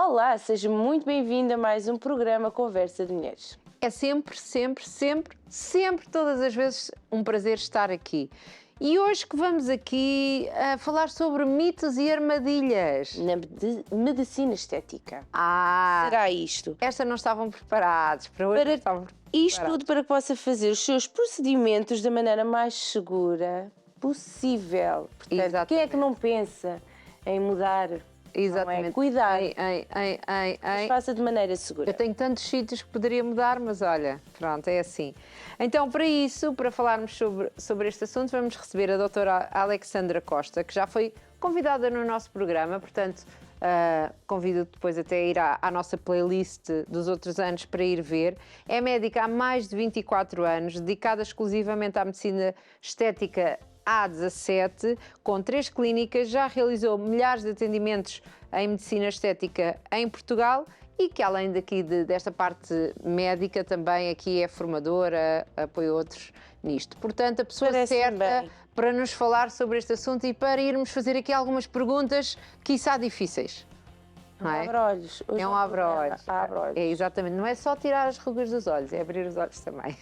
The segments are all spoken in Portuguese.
Olá, seja muito bem-vindo a mais um programa Conversa de Mulheres. É sempre, todas as vezes um prazer estar aqui. E hoje que vamos aqui a falar sobre mitos e armadilhas. Na medicina estética. Ah, Será isto? esta não estavam preparados para hoje. Não estavam Isto preparados. tudo para que possa fazer os seus procedimentos da maneira mais segura possível. Portanto, Exatamente. quem é que não pensa em mudar? Exatamente. Não é? Cuidar, Ai. mas faça de maneira segura. Eu tenho tantos sítios que poderia mudar, mas olha, pronto, é assim. Então, para isso, para falarmos sobre este assunto, vamos receber a doutora Alexandra Costa, que já foi convidada no nosso programa, portanto, convido depois até a ir à nossa playlist dos outros anos para ir ver. É médica há mais de 24 anos, dedicada exclusivamente à medicina estética há 17, com 3 clínicas, já realizou milhares de atendimentos em medicina estética em Portugal e que além desta parte médica também aqui é formadora, apoia outros nisto. Portanto, a pessoa certa para nos falar sobre este assunto e para irmos fazer aqui algumas perguntas, quiçá difíceis. Não é? Abre-olhos. É um abre-olhos. Abre-olhos. É exatamente, não é só tirar as rugas dos olhos, é abrir os olhos também.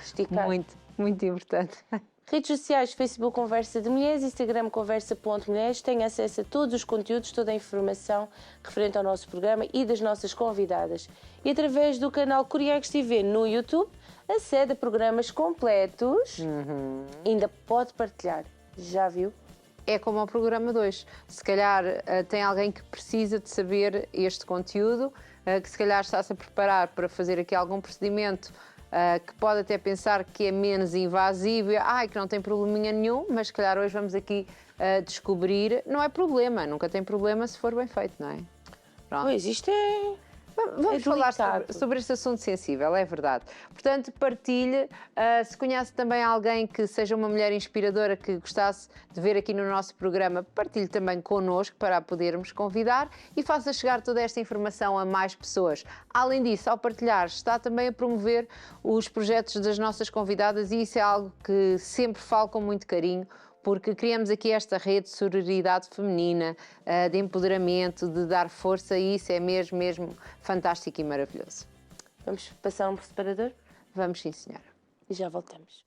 Esticar. Muito importante. Redes sociais, Facebook Conversa de Mulheres, Instagram Conversa.mulheres, tem acesso a todos os conteúdos, toda a informação referente ao nosso programa e das nossas convidadas. E através do canal Curiex TV no YouTube, acede a programas completos, ainda pode partilhar. Já viu? É como ao programa 2. Se calhar tem alguém que precisa de saber este conteúdo, que se calhar está-se a preparar para fazer aqui algum procedimento que pode até pensar que é menos invasivo, que não tem probleminha nenhum, mas se calhar hoje vamos aqui descobrir, não é problema, nunca tem problema se for bem feito, não é? Pronto. Pois, isto é... Vamos falar sobre este assunto sensível, é verdade. Portanto, partilhe, se conhece também alguém que seja uma mulher inspiradora que gostasse de ver aqui no nosso programa, partilhe também connosco para a podermos convidar e faça chegar toda esta informação a mais pessoas. Além disso, ao partilhar, está também a promover os projetos das nossas convidadas e isso é algo que sempre falo com muito carinho, porque criamos aqui esta rede de sororidade feminina, de empoderamento, de dar força e isso é mesmo fantástico e maravilhoso. Vamos passar um separador? Vamos sim, senhora. E já voltamos.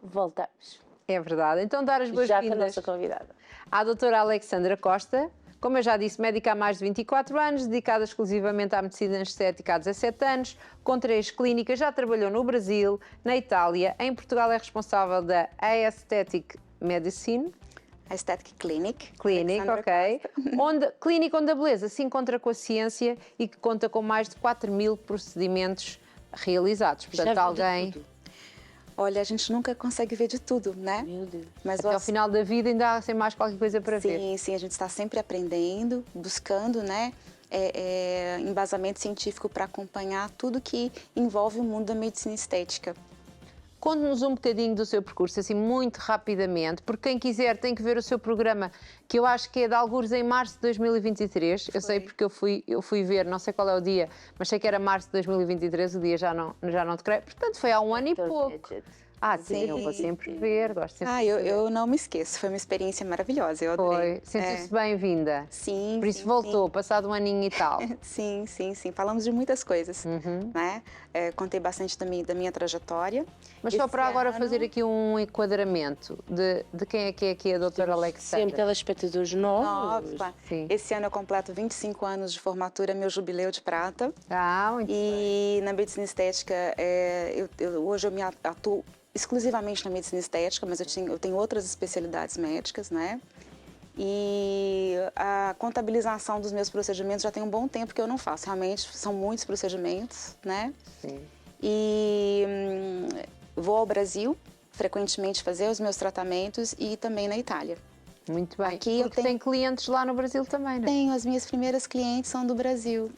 Voltamos. É verdade. Então, dar as boas-vindas já com a nossa convidada. À doutora Alexandra Costa. Como eu já disse, médica há mais de 24 anos, dedicada exclusivamente à medicina estética há 17 anos, com 3 clínicas, já trabalhou no Brasil, na Itália, em Portugal é responsável da Aesthetic Medicine. Aesthetic Clinic. Ok. Clínica onde a beleza se encontra com a ciência e que conta com mais de 4.000 procedimentos realizados. Portanto, alguém... Olha, a gente nunca consegue ver de tudo, né? Meu Deus. Mas até ao final da vida ainda há mais qualquer coisa para ver. Sim, a gente está sempre aprendendo, buscando, né? Embasamento científico para acompanhar tudo que envolve o mundo da medicina estética. Conte-nos um bocadinho do seu percurso, assim, muito rapidamente, porque quem quiser tem que ver o seu programa, que eu acho que é de algures em março de 2023. Eu sei porque eu fui ver, não sei qual é o dia, mas sei que era março de 2023, o dia já não declarei. Portanto, foi há um ano e pouco. Sim, eu vou sempre ver, gosto sempre de ver. Eu não me esqueço, foi uma experiência maravilhosa, eu adorei. Sentiu-se bem-vinda? Sim. Por isso voltou, passado um aninho e tal. Sim, falamos de muitas coisas, né? Contei bastante da minha trajetória. Mas só para agora fazer aqui um enquadramento de quem é aqui a doutora Alexandra. Sempre telespectadores novos. Sim. Esse ano eu completo 25 anos de formatura, meu jubileu de prata. Muito bem. Na medicina estética, hoje eu me atuo exclusivamente na medicina estética, mas eu tenho outras especialidades médicas, né? E a contabilização dos meus procedimentos já tem um bom tempo que eu não faço. Realmente, são muitos procedimentos, né? Sim. E vou ao Brasil, frequentemente fazer os meus tratamentos e também na Itália. Muito bem. Aqui porque tem clientes lá no Brasil também, não é? Tenho, as minhas primeiras clientes são do Brasil.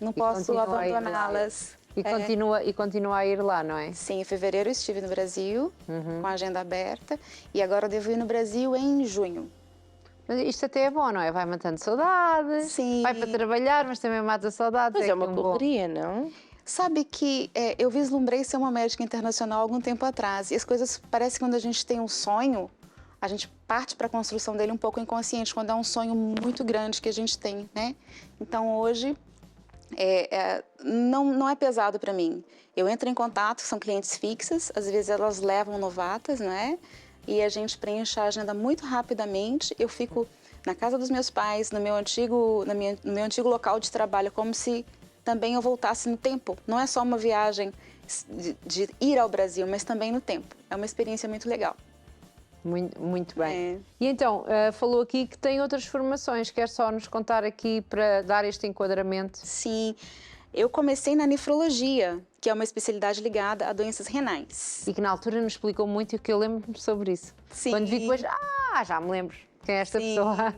Não posso abandoná-las. E continua a ir lá, não é? Sim, em fevereiro eu estive no Brasil, com a agenda aberta, e agora eu devo ir no Brasil em junho. Mas isto até é bom, não é? Vai matando saudades, Sim. Vai para trabalhar, mas também mata saudades. Mas é uma correria, não? Sabe que eu vislumbrei ser uma médica internacional há algum tempo atrás. E as coisas, parece que quando a gente tem um sonho, a gente parte para a construção dele um pouco inconsciente, quando é um sonho muito grande que a gente tem, né? Então, hoje, não é pesado para mim. Eu entro em contato, são clientes fixas, às vezes elas levam novatas, né? E a gente preenche a agenda muito rapidamente. Eu fico na casa dos meus pais, no meu antigo local de trabalho, como se também eu voltasse no tempo. Não é só uma viagem de ir ao Brasil, mas também no tempo. É uma experiência muito legal. Muito bem. E então, falou aqui que tem outras formações. Quer só nos contar aqui para dar este enquadramento? Sim. Eu comecei na nefrologia, que é uma especialidade ligada a doenças renais. E que na altura nos explicou muito e que eu lembro-me sobre isso. Sim. Quando vi depois, já me lembro quem é esta pessoa.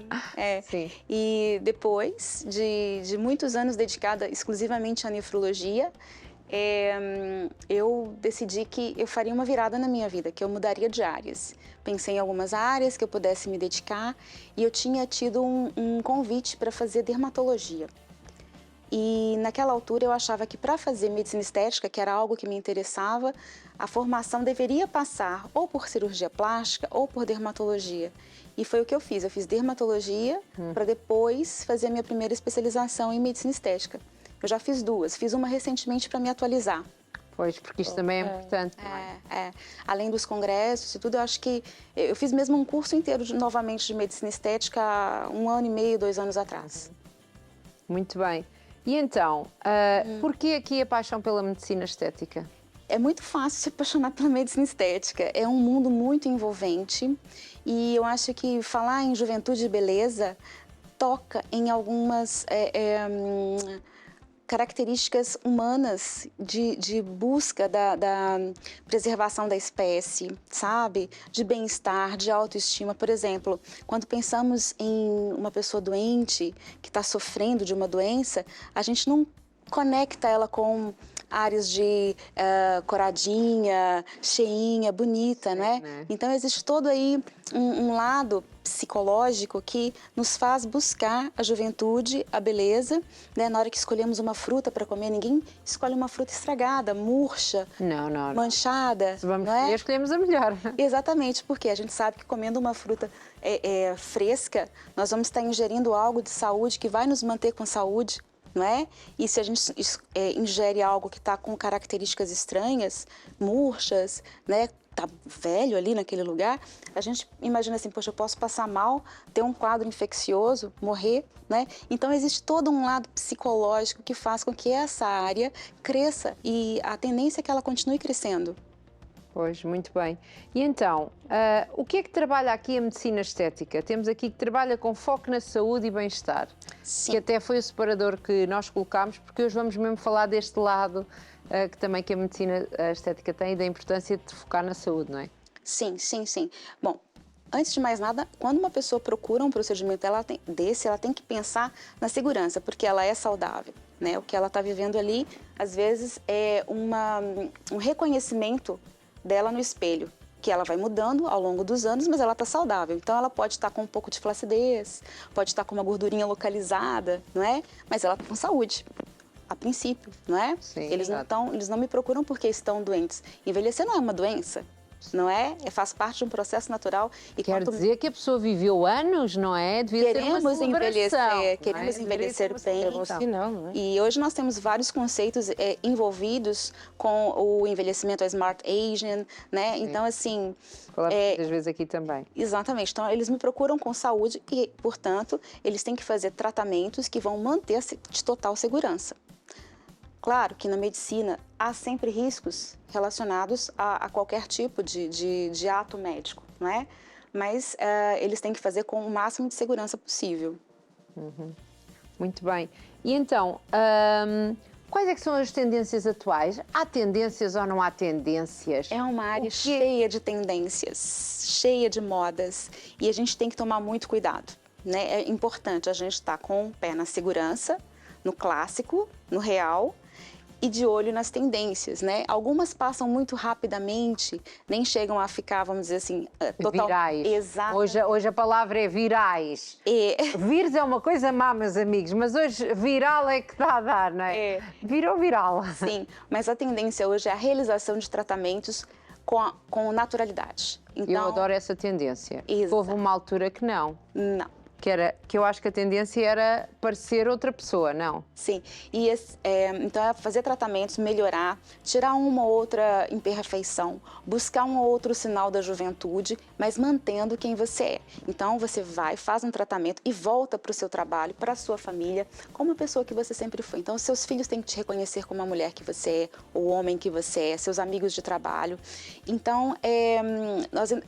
Sim. E depois de muitos anos dedicada exclusivamente à nefrologia, eu decidi que eu faria uma virada na minha vida, que eu mudaria de áreas. Pensei em algumas áreas que eu pudesse me dedicar e eu tinha tido um convite para fazer dermatologia. E naquela altura eu achava que para fazer medicina estética, que era algo que me interessava, a formação deveria passar ou por cirurgia plástica ou por dermatologia. E foi o que eu fiz. Eu fiz dermatologia para depois fazer a minha primeira especialização em medicina estética. Eu já fiz duas. Fiz uma recentemente para me atualizar. Pois, porque isto também é importante. Além dos congressos e tudo, eu acho que eu fiz mesmo um curso inteiro novamente de medicina estética há 1 ano e meio, 2 anos atrás. Muito bem. E então, por que aqui a paixão pela medicina estética? É muito fácil se apaixonar pela medicina estética. É um mundo muito envolvente e eu acho que falar em juventude e beleza toca em algumas características humanas de busca da preservação da espécie, sabe? De bem-estar, de autoestima. Por exemplo, quando pensamos em uma pessoa doente, que está sofrendo de uma doença, a gente não conecta ela com áreas de coradinha, cheinha, bonita, né? Então existe todo aí um lado psicológico que nos faz buscar a juventude, a beleza, né? Na hora que escolhemos uma fruta para comer, ninguém escolhe uma fruta estragada, murcha, manchada. Se vamos não escolhemos a melhor. Exatamente, porque a gente sabe que comendo uma fruta fresca, nós vamos estar ingerindo algo de saúde que vai nos manter com saúde. Não é? E se a gente ingere algo que está com características estranhas, murchas, né? Tá velho ali naquele lugar, a gente imagina assim, poxa, eu posso passar mal, ter um quadro infeccioso, morrer, né? Então existe todo um lado psicológico que faz com que essa área cresça e a tendência é que ela continue crescendo. Pois, muito bem. E então, o que é que trabalha aqui a medicina estética? Temos aqui que trabalha com foco na saúde e bem-estar, que até foi o separador que nós colocámos, porque hoje vamos mesmo falar deste lado que a medicina estética tem e da importância de focar na saúde, não é? Sim. Bom, antes de mais nada, quando uma pessoa procura um procedimento ela tem que pensar na segurança, porque ela é saudável, né? O que ela está vivendo ali, às vezes, é um reconhecimento dela no espelho, que ela vai mudando ao longo dos anos, mas ela está saudável. Então, ela pode estar com um pouco de flacidez, pode estar com uma gordurinha localizada, não é? Mas ela está com saúde, a princípio, não é? Sim, eles não me procuram porque estão doentes. Envelhecer não é uma doença, não é? Faz parte de um processo natural. E quer dizer que a pessoa viveu anos, não é? Devia ser uma celebração. Queremos envelhecer bem. Não é? E hoje nós temos vários conceitos envolvidos com o envelhecimento, a Smart Aging, né? Então, assim... Falamos muitas vezes aqui também. Exatamente. Então, eles me procuram com saúde e, portanto, eles têm que fazer tratamentos que vão manter de total segurança. Claro que na medicina há sempre riscos relacionados a qualquer tipo de ato médico, não é? Mas eles têm que fazer com o máximo de segurança possível. Muito bem. E então, quais é que são as tendências atuais? Há tendências ou não há tendências? É uma área cheia de tendências, cheia de modas e a gente tem que tomar muito cuidado, né? É importante a gente estar com o pé na segurança, no clássico, no real, e de olho nas tendências, né? Algumas passam muito rapidamente, nem chegam a ficar, vamos dizer assim, total... Virais. Exato. Hoje a palavra é virais. Vírus é uma coisa má, meus amigos, mas hoje viral é que está a dar, não é? Virou viral. Sim, mas a tendência hoje é a realização de tratamentos com naturalidade. Então, Eu adoro essa tendência. Exato. Houve uma altura que não. não. Que eu acho que a tendência era parecer outra pessoa, não? Sim, e então é fazer tratamentos, melhorar, tirar uma ou outra imperfeição, buscar um ou outro sinal da juventude, mas mantendo quem você é. Então você vai, faz um tratamento e volta para o seu trabalho, para a sua família, como a pessoa que você sempre foi. Então seus filhos têm que te reconhecer como a mulher que você é, o homem que você é, seus amigos de trabalho. Então,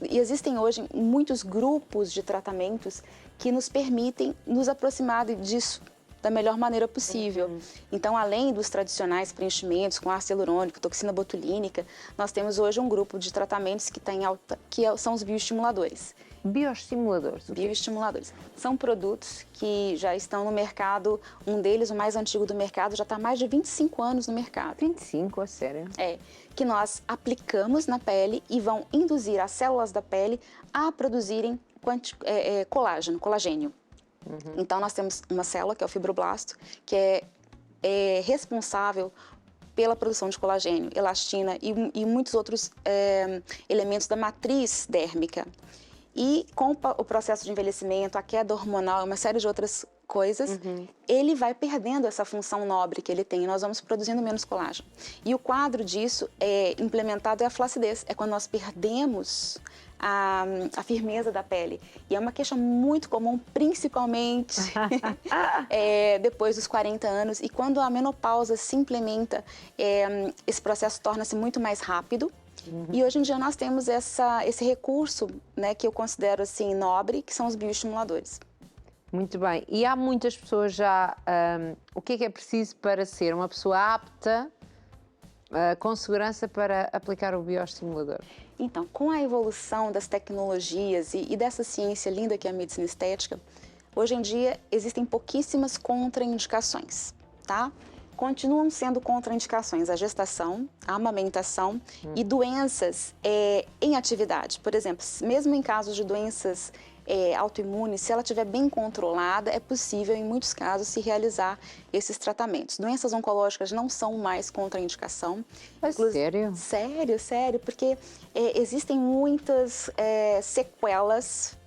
existem hoje muitos grupos de tratamentos que nos permitem nos aproximar disso da melhor maneira possível. Então, além dos tradicionais preenchimentos com ácido hialurônico, toxina botulínica, nós temos hoje um grupo de tratamentos que está em alta, são os bioestimuladores. Bioestimuladores. Bioestimuladores. São produtos que já estão no mercado, um deles, o mais antigo do mercado, já está há mais de 25 anos no mercado. 25, a sério? Que nós aplicamos na pele e vão induzir as células da pele a produzirem colagênio. Então, nós temos uma célula, que é o fibroblasto, que é responsável pela produção de colagênio, elastina e muitos outros elementos da matriz dérmica. E com o processo de envelhecimento, a queda hormonal e uma série de outras coisas, ele vai perdendo essa função nobre que ele tem e nós vamos produzindo menos colágeno. E o quadro disso implementado é a flacidez, é quando nós perdemos a firmeza da pele. E é uma queixa muito comum, principalmente depois dos 40 anos. E quando a menopausa se implementa, esse processo torna-se muito mais rápido. E hoje em dia nós temos esse recurso, né, que eu considero assim nobre, que são os bioestimuladores. Muito bem. E há muitas pessoas já... o que é preciso para ser uma pessoa apta, com segurança, para aplicar o bioestimulador? Então, com a evolução das tecnologias e dessa ciência linda que é a medicina estética, hoje em dia existem pouquíssimas contraindicações, tá? Continuam sendo contraindicações a gestação, a amamentação e doenças em atividade. Por exemplo, mesmo em casos de doenças autoimunes, se ela estiver bem controlada, é possível, em muitos casos, se realizar esses tratamentos. Doenças oncológicas não são mais contraindicação. Sério? Sério, porque existem muitas sequelas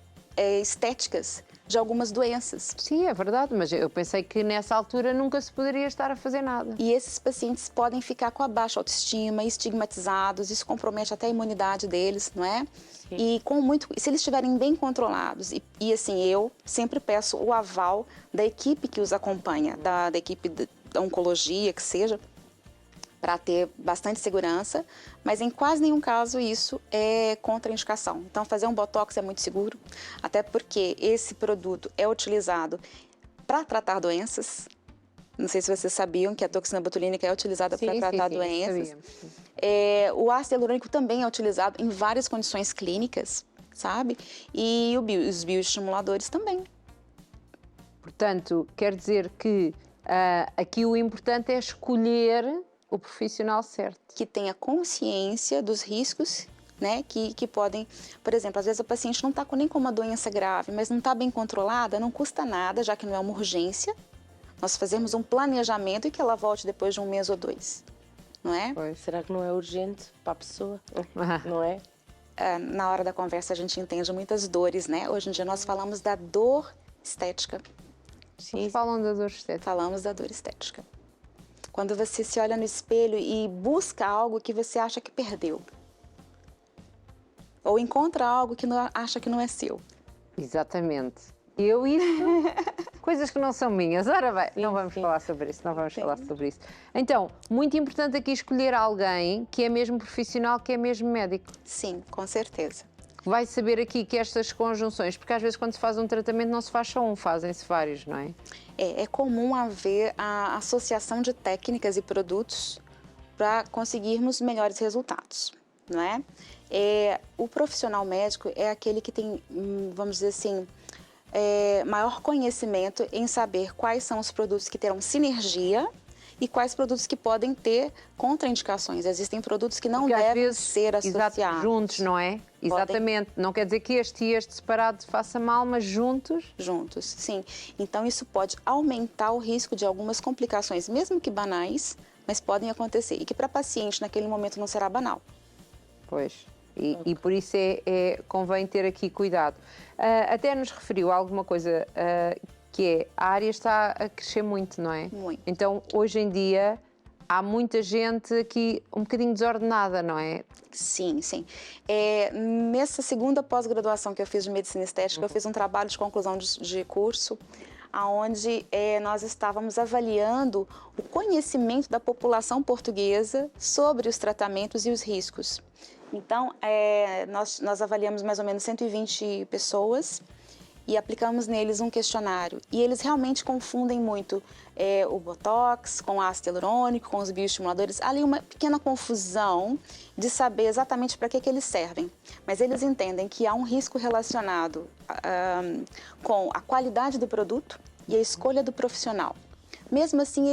estéticas de algumas doenças. Sim, é verdade, mas eu pensei que nessa altura nunca se poderia estar a fazer nada. E esses pacientes podem ficar com a baixa autoestima, estigmatizados, isso compromete até a imunidade deles, não é? Sim. E se eles estiverem bem controlados, e assim, eu sempre peço o aval da equipe que os acompanha, da equipe da oncologia, que seja, para ter bastante segurança, mas em quase nenhum caso isso é contraindicação. Então, fazer um botox é muito seguro, até porque esse produto é utilizado para tratar doenças. Não sei se vocês sabiam que a toxina botulínica é utilizada para tratar doenças. O ácido hialurônico também é utilizado em várias condições clínicas, sabe? E os bioestimuladores também. Portanto, quer dizer que aqui o importante é escolher o profissional certo. Que tenha consciência dos riscos, né, que podem... Por exemplo, às vezes o paciente não está nem com uma doença grave, mas não está bem controlada, não custa nada, já que não é uma urgência. Nós fazemos um planejamento e que ela volte depois de 1 mês ou 2, não é? Pois. Será que não é urgente para a pessoa? Não é? Na hora da conversa a gente entende muitas dores, né? Hoje em dia nós falamos da dor estética. Sim. Falam da dor estética. Falamos da dor estética. Quando você se olha no espelho e busca algo que você acha que perdeu. Ou encontra algo que acha que não é seu. Exatamente. Coisas que não são minhas. Ora bem, não vamos falar sobre isso, Então, muito importante aqui escolher alguém que é mesmo profissional, que é mesmo médico. Sim, com certeza. Vai saber aqui que estas conjunções, porque às vezes quando se faz um tratamento não se faz só um, fazem-se vários, não é? É comum haver a associação de técnicas e produtos para conseguirmos melhores resultados, não é? O profissional médico é aquele que tem, vamos dizer assim, maior conhecimento em saber quais são os produtos que terão sinergia e quais produtos que podem ter contraindicações. Existem produtos que não Porque às devem vezes, ser associados. exato, juntos, não é? Exatamente. Não quer dizer que este e este separado faça mal, mas juntos. Juntos, sim. Então, isso pode aumentar o risco de algumas complicações, mesmo que banais, mas podem acontecer. E que para paciente, naquele momento, não será banal. Pois. E por isso convém ter aqui cuidado. Até nos referiu a alguma coisa que é, a área está a crescer muito, não é? Muito. Então, hoje em dia, há muita gente aqui um bocadinho desordenada, não é? Sim, sim. Nessa segunda pós-graduação que eu fiz de Medicina Estética, eu fiz um trabalho de conclusão de curso, onde nós estávamos avaliando o conhecimento da população portuguesa sobre os tratamentos e os riscos. Então, nós avaliamos mais ou menos 120 pessoas e aplicamos neles um questionário. E eles realmente confundem muito o Botox com o ácido hialurônico, com os bioestimuladores. Há ali uma pequena confusão de saber exatamente para que eles servem. Mas eles entendem que há um risco relacionado com a qualidade do produto e a escolha do profissional. Mesmo assim,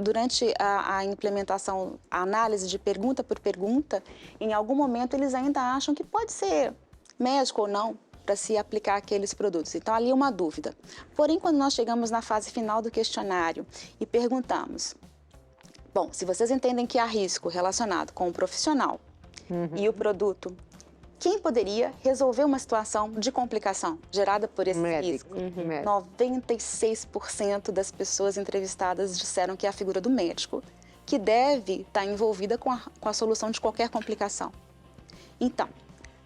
durante a implementação, a análise de pergunta por pergunta, em algum momento eles ainda acham que pode ser médico ou não para se aplicar aqueles produtos. Então, ali uma dúvida. Porém, quando nós chegamos na fase final do questionário e perguntamos, bom, se vocês entendem que há risco relacionado com o profissional e o produto, quem poderia resolver uma situação de complicação gerada por esse risco? 96% das pessoas entrevistadas disseram que é a figura do médico, que deve estar envolvida com a solução de qualquer complicação. Então,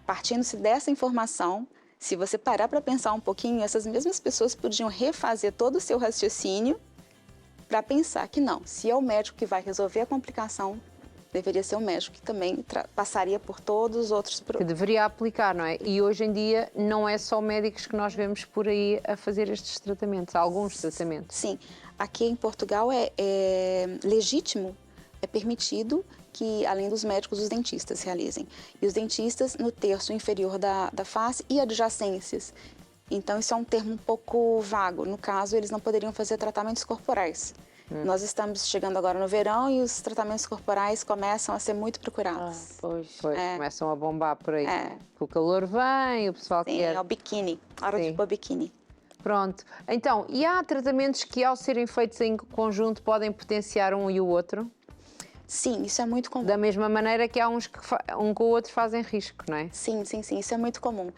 partindo-se dessa informação, se você parar para pensar um pouquinho, essas mesmas pessoas podiam refazer todo o seu raciocínio para pensar que não, se é o médico que vai resolver a complicação, deveria ser um médico que também passaria por todos os outros Que produtos. deveria aplicar, não é? E hoje em dia não é só médicos que nós vemos por aí a fazer estes tratamentos, há alguns tratamentos. Sim, aqui em Portugal é legítimo, é permitido que, além dos médicos, os dentistas realizem. E os dentistas no terço inferior da face e adjacências. Então, isso é um termo um pouco vago. No caso, eles não poderiam fazer tratamentos corporais. Nós estamos chegando agora no verão e os tratamentos corporais começam a ser muito procurados. Pois, começam a bombar por aí. É. O calor vem, o pessoal Sim, quer. é o biquíni, a hora de Sim. pôr biquíni. Pronto. Então, e há tratamentos que, ao serem feitos em conjunto, podem potenciar um e o outro? Sim, isso é muito comum. Da mesma maneira que há uns que um com o outro fazem risco, não é? Sim, isso é muito comum.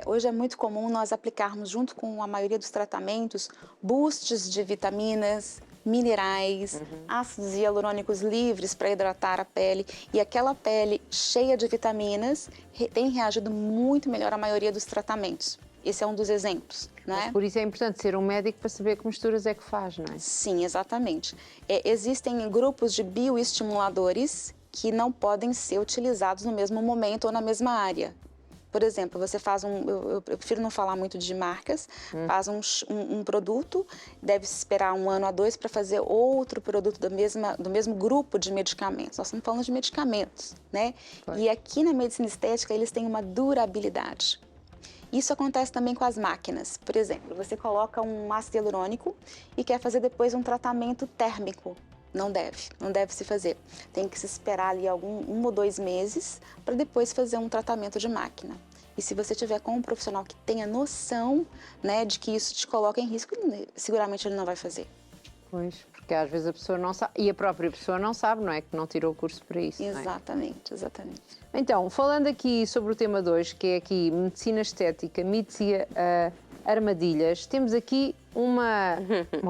Hoje é muito comum nós aplicarmos, junto com a maioria dos tratamentos, boosts de vitaminas, minerais, ácidos hialurônicos livres para hidratar a pele. E aquela pele cheia de vitaminas tem reagido muito melhor à maioria dos tratamentos. Esse é um dos exemplos, né? Por isso é importante ser um médico para saber que misturas é que faz, não é? Sim, exatamente. Existem grupos de bioestimuladores que não podem ser utilizados no mesmo momento ou na mesma área. Por exemplo, você faz eu prefiro não falar muito de marcas, faz um produto, deve-se esperar 1 ano a 2 para fazer outro produto do mesmo grupo de medicamentos. Nós estamos falando de medicamentos, né? E aqui na medicina estética eles têm uma durabilidade. Isso acontece também com as máquinas. Por exemplo, você coloca um ácido hialurônico e quer fazer depois um tratamento térmico. Não deve se fazer. Tem que se esperar ali 1 ou 2 meses para depois fazer um tratamento de máquina. E se você tiver com um profissional que tenha noção, né, de que isso te coloca em risco, seguramente ele não vai fazer. Pois, porque às vezes a pessoa não sabe, e a própria pessoa não sabe, não é? Que não tirou o curso para isso, não é? Exatamente. Então, falando aqui sobre o tema 2, que é aqui medicina estética, mitos e armadilhas, temos aqui uma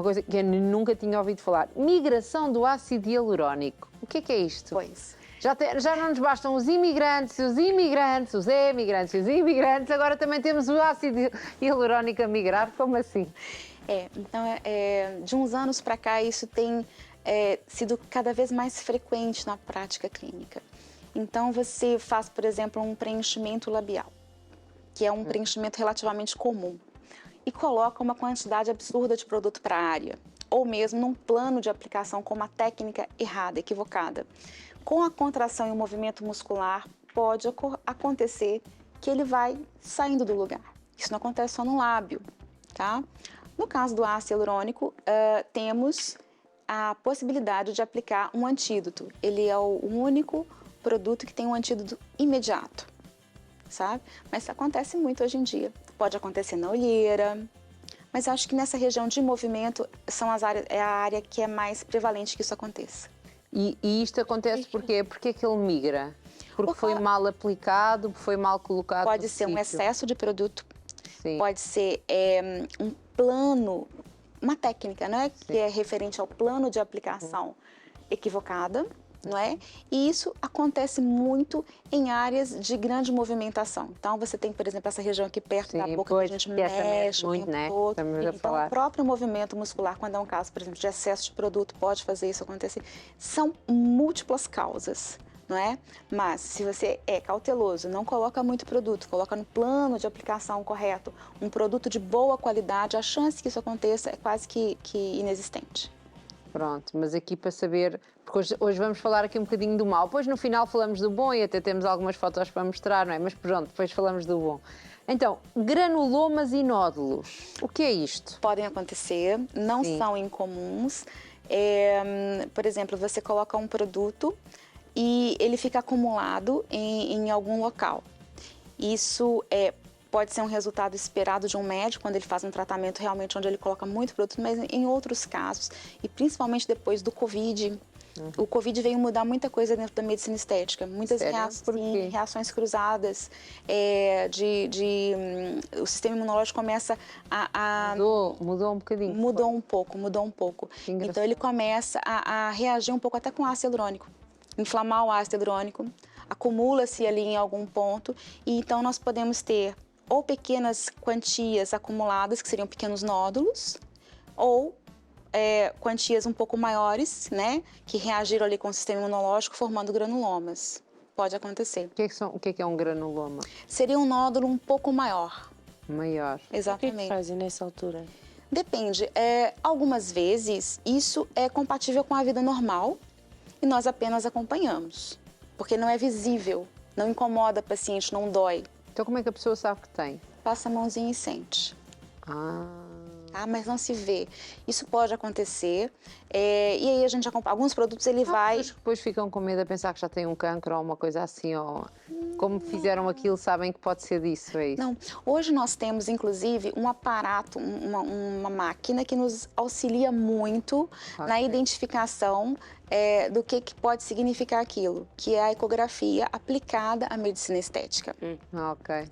coisa que eu nunca tinha ouvido falar. Migração do ácido hialurónico. O que é isto? Pois. Já não nos bastam os imigrantes, os emigrantes, os imigrantes e os imigrantes, agora também temos o ácido hialurónico a migrar, como assim? Então, de uns anos para cá, isso tem sido cada vez mais frequente na prática clínica. Então, você faz, por exemplo, um preenchimento labial, que é um preenchimento relativamente comum, e coloca uma quantidade absurda de produto para a área, ou mesmo num plano de aplicação com uma técnica errada, equivocada. Com a contração e o movimento muscular, pode acontecer que ele vai saindo do lugar. Isso não acontece só no lábio, tá? No caso do ácido hialurônico, temos a possibilidade de aplicar um antídoto. Ele é o único produto que tem um antídoto imediato, sabe? Mas isso acontece muito hoje em dia. Pode acontecer na olheira, mas acho que nessa região de movimento é a área que é mais prevalente que isso aconteça. E isto acontece porquê? Porque é que ele migra? Porque foi mal aplicado, foi mal colocado Pode no ser um sítio? excesso de produto, Sim. pode ser um plano, uma técnica, não é? Que é referente ao plano de aplicação equivocada, não é? E isso acontece muito em áreas de grande movimentação. Então, você tem, por exemplo, essa região aqui perto da boca que a gente mexe o tempo todo. Então, o próprio movimento muscular, quando é um caso, por exemplo, de excesso de produto, pode fazer isso acontecer. São múltiplas causas, não é? Mas, se você é cauteloso, não coloca muito produto, coloca no plano de aplicação correto, um produto de boa qualidade, a chance que isso aconteça é quase que inexistente. Pronto, mas aqui para saber, porque hoje vamos falar aqui um bocadinho do mal, depois no final falamos do bom e até temos algumas fotos para mostrar, não é? Mas pronto, depois falamos do bom. Então, granulomas e nódulos, o que é isto? Podem acontecer, não são incomuns. Por exemplo, você coloca um produto e ele fica acumulado em algum local. Isso pode ser um resultado esperado de um médico quando ele faz um tratamento realmente onde ele coloca muito produto, mas em outros casos, e principalmente depois do Covid, o Covid veio mudar muita coisa dentro da medicina estética, muitas reações cruzadas, o sistema imunológico começa a mudou um bocadinho. Mudou um pouco. Então ele começa a reagir um pouco até com ácido hialurônico, inflamar o ácido hialurônico, acumula-se ali em algum ponto, e então nós podemos ter ou pequenas quantias acumuladas, que seriam pequenos nódulos, ou quantias um pouco maiores, né, que reagiram ali com o sistema imunológico, formando granulomas. Pode acontecer. O que é um granuloma? Seria um nódulo um pouco maior. Maior. Exatamente. O que é que fazem nessa altura? Depende. Algumas vezes, isso é compatível com a vida normal e nós apenas acompanhamos, porque não é visível, não incomoda a paciente, não dói. Então como é que a pessoa sabe que tem? Passa a mãozinha e sente. Mas não se vê. Isso pode acontecer. E aí a gente acompanha. Alguns produtos ele vai... As depois ficam com medo a pensar que já têm um cancro ou uma coisa assim, ou como fizeram aquilo, sabem que pode ser disso, é isso? Não. Hoje nós temos, inclusive, um aparato, uma máquina que nos auxilia muito na identificação do que pode significar aquilo, que é a ecografia aplicada à medicina estética.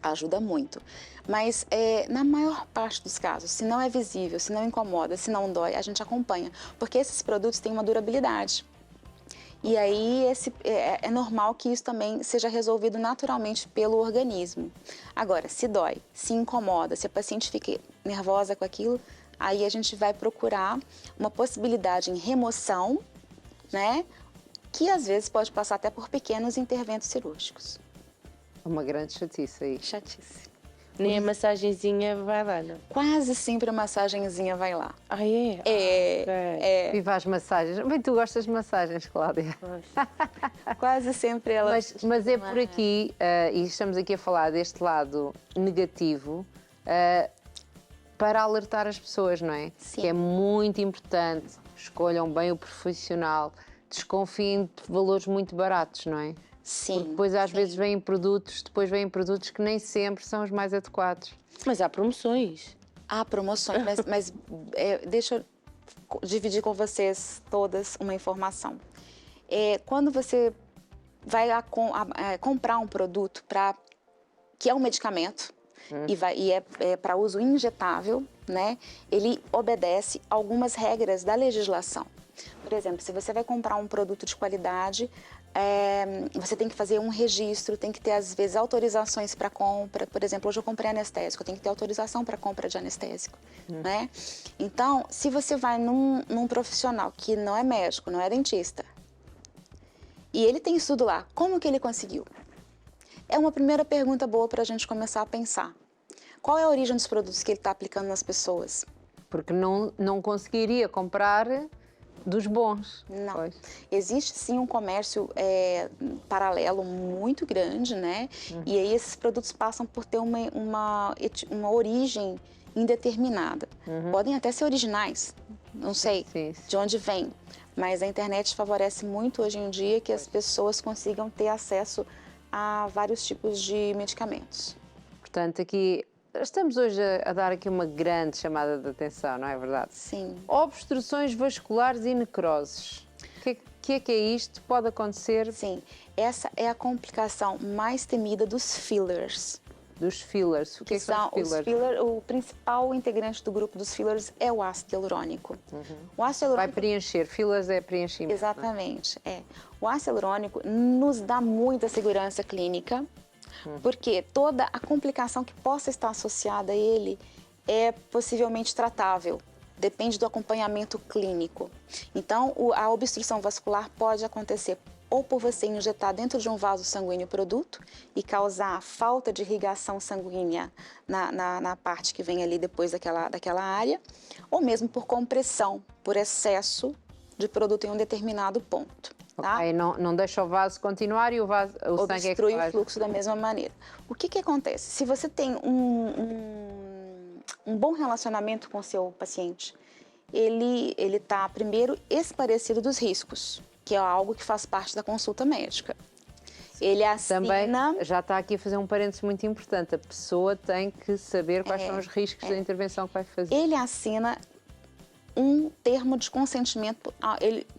Ajuda muito. Mas, na maior parte dos casos, se não é visível, se não incomoda, se não dói, a gente acompanha. Porque esses produtos têm uma durabilidade. E aí, é normal que isso também seja resolvido naturalmente pelo organismo. Agora, se dói, se incomoda, se a paciente fica nervosa com aquilo, aí a gente vai procurar uma possibilidade em remoção, né? Que às vezes pode passar até por pequenos interventos cirúrgicos. Uma grande chatice aí. Chatice. Nem a massagenzinha vai lá, não? Quase sempre a massagenzinha vai lá. É? Viva as massagens. Bem, tu gostas de massagens, Cláudia. Quase sempre ela... Mas é por aqui, e estamos aqui a falar deste lado negativo, para alertar as pessoas, não é? Sim. Que é muito importante. Escolham bem o profissional. Desconfiem de valores muito baratos, não é? Sim. Porque depois às vezes vêm produtos que nem sempre são os mais adequados. Mas há promoções. Há promoções, mas deixa eu dividir com vocês todas uma informação. Quando você vai comprar um produto que é um medicamento e é para uso injetável, né? Ele obedece algumas regras da legislação. Por exemplo, se você vai comprar um produto de qualidade, você tem que fazer um registro, tem que ter, às vezes, autorizações para compra. Por exemplo, hoje eu comprei anestésico, eu tenho que ter autorização para compra de anestésico, né? Então, se você vai num profissional que não é médico, não é dentista, e ele tem estudo lá, como que ele conseguiu? É uma primeira pergunta boa para a gente começar a pensar. Qual é a origem dos produtos que ele está aplicando nas pessoas? Porque não conseguiria comprar dos bons. Não. Pois. Existe sim um comércio paralelo muito grande, né? E aí esses produtos passam por ter uma origem indeterminada. Podem até ser originais, não sei Sim, sim. de onde vem. Mas a internet favorece muito hoje em dia que as pessoas consigam ter acesso a vários tipos de medicamentos. Portanto, aqui estamos hoje a dar aqui uma grande chamada de atenção, não é verdade? Sim. Obstruções vasculares e necroses. O que é isto? Pode acontecer Sim, essa é a complicação mais temida dos fillers. dos fillers. O que é que são os fillers? O principal integrante do grupo dos fillers é o ácido hialurônico. O ácido Vai hialurônico, preencher. Fillers é preenchimento. exatamente, é. O ácido hialurônico nos dá muita segurança clínica, porque toda a complicação que possa estar associada a ele é possivelmente tratável. Depende do acompanhamento clínico. Então, a obstrução vascular pode acontecer ou por você injetar dentro de um vaso sanguíneo o produto e causar falta de irrigação sanguínea na parte que vem ali depois daquela área, ou mesmo por compressão, por excesso de produto em um determinado ponto. Tá? Ok, não deixa o vaso continuar e o sangue é que Obstrui o faz. fluxo da mesma maneira. O que acontece? Se você tem um bom relacionamento com o seu paciente, ele está, primeiro, esclarecido dos riscos, que é algo que faz parte da consulta médica. Ele assina... Também já está aqui a fazer um parênteses muito importante. A pessoa tem que saber quais são os riscos da intervenção que vai fazer. Ele assina um termo de consentimento